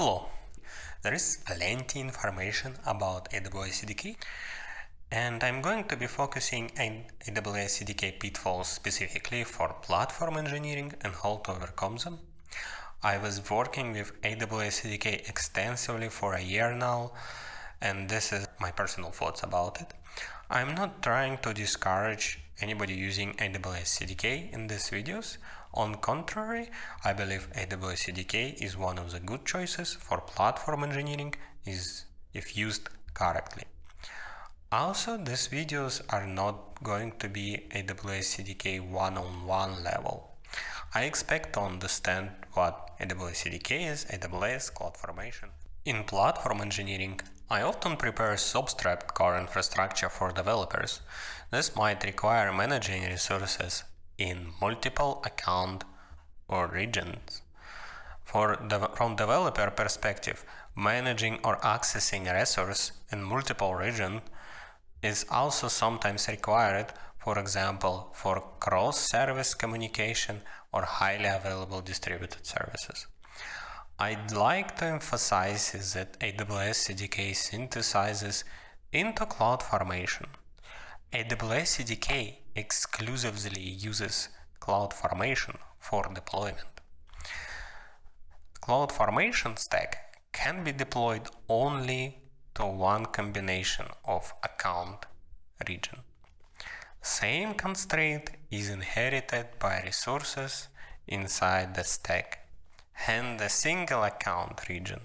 Hello! There is plenty information about AWS CDK, and I'm going to be focusing on AWS CDK pitfalls specifically for platform engineering and how to overcome them. I was working with AWS CDK extensively for a year now, and this is my personal thoughts about it. I'm not trying to discourage anybody using AWS CDK in these videos. On the contrary, I believe AWS CDK is one of the good choices for platform engineering if used correctly. Also, these videos are not going to be AWS CDK one-on-one level. I expect to understand what AWS CDK is, AWS CloudFormation. In platform engineering, I often prepare substrate core infrastructure for developers. This might require managing resources in multiple accounts or regions. From developer perspective, managing or accessing a resource in multiple regions is also sometimes required, for example, for cross-service communication or highly available distributed services. I'd like to emphasize that AWS CDK synthesizes into CloudFormation. AWS CDK exclusively uses CloudFormation for deployment. CloudFormation stack can be deployed only to one combination of account region. Same constraint is inherited by resources inside the stack. Hence, the single account region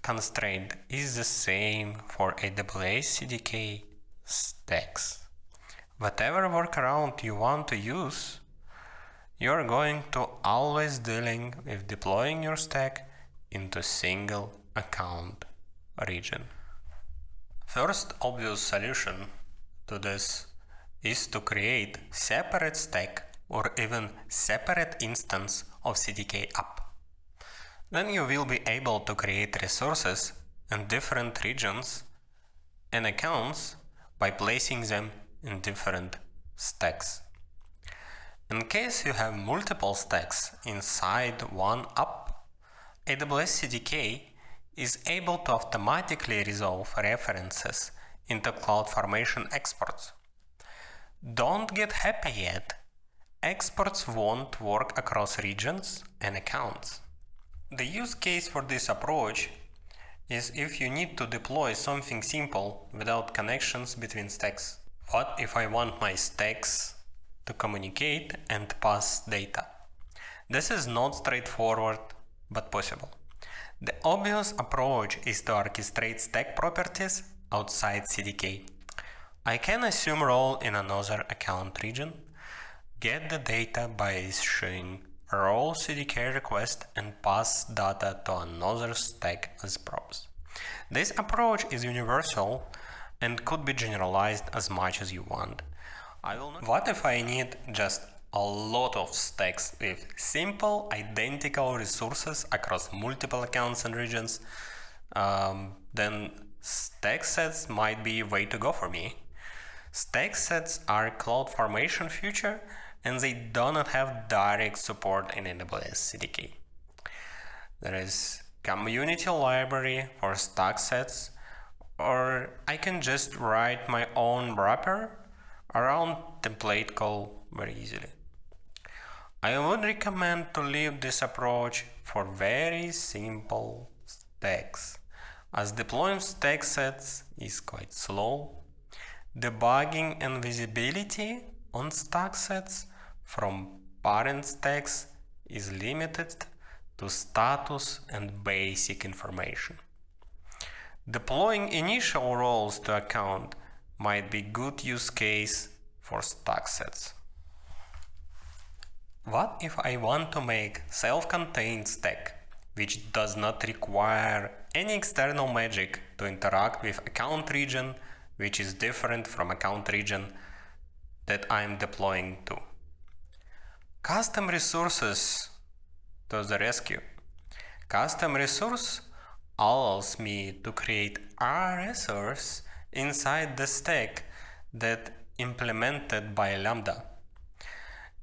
constraint is the same for AWS CDK Stacks. Whatever workaround you want to use, you're going to always dealing with deploying your stack into single account region. First obvious solution to this is to create separate stack or even separate instance of CDK app. Then you will be able to create resources in different regions and accounts by placing them in different stacks. In case you have multiple stacks inside one app, AWS CDK is able to automatically resolve references into CloudFormation exports. Don't get happy yet. Exports won't work across regions and accounts. The use case for this approach is if you need to deploy something simple without connections between stacks. What if I want my stacks to communicate and pass data? This is not straightforward but possible. The obvious approach is to orchestrate stack properties outside CDK. I can assume role in another account region, get the data by issuing a role CDK request and pass data to another stack as props. This approach is universal and could be generalized as much as you want. What if I need just a lot of stacks with simple identical resources across multiple accounts and regions? Then StackSets might be a way to go for me. StackSets are a CloudFormation feature and they do not have direct support in AWS CDK. There is community library for StackSets, or I can just write my own wrapper around template call very easily. I would recommend to leave this approach for very simple stacks, as deploying StackSets is quite slow. Debugging and visibility on StackSets from parent stacks is limited to status and basic information. Deploying initial roles to account might be good use case for StackSets. What if I want to make self-contained stack which does not require any external magic to interact with account region which is different from account region that I'm deploying to? Custom resources to the rescue. Custom resource allows me to create a resource inside the stack that implemented by Lambda.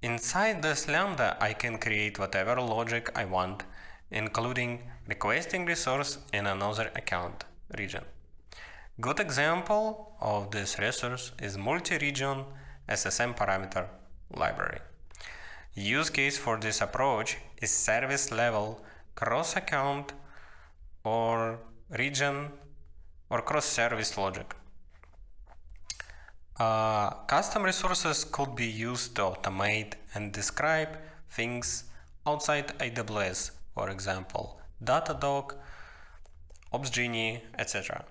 Inside this Lambda, I can create whatever logic I want, including requesting resource in another account region. Good example of this resource is multi-region SSM parameter library. Use case for this approach is service level cross-account or region or cross-service logic. Custom resources could be used to automate and describe things outside AWS, for example, Datadog, OpsGenie, etc.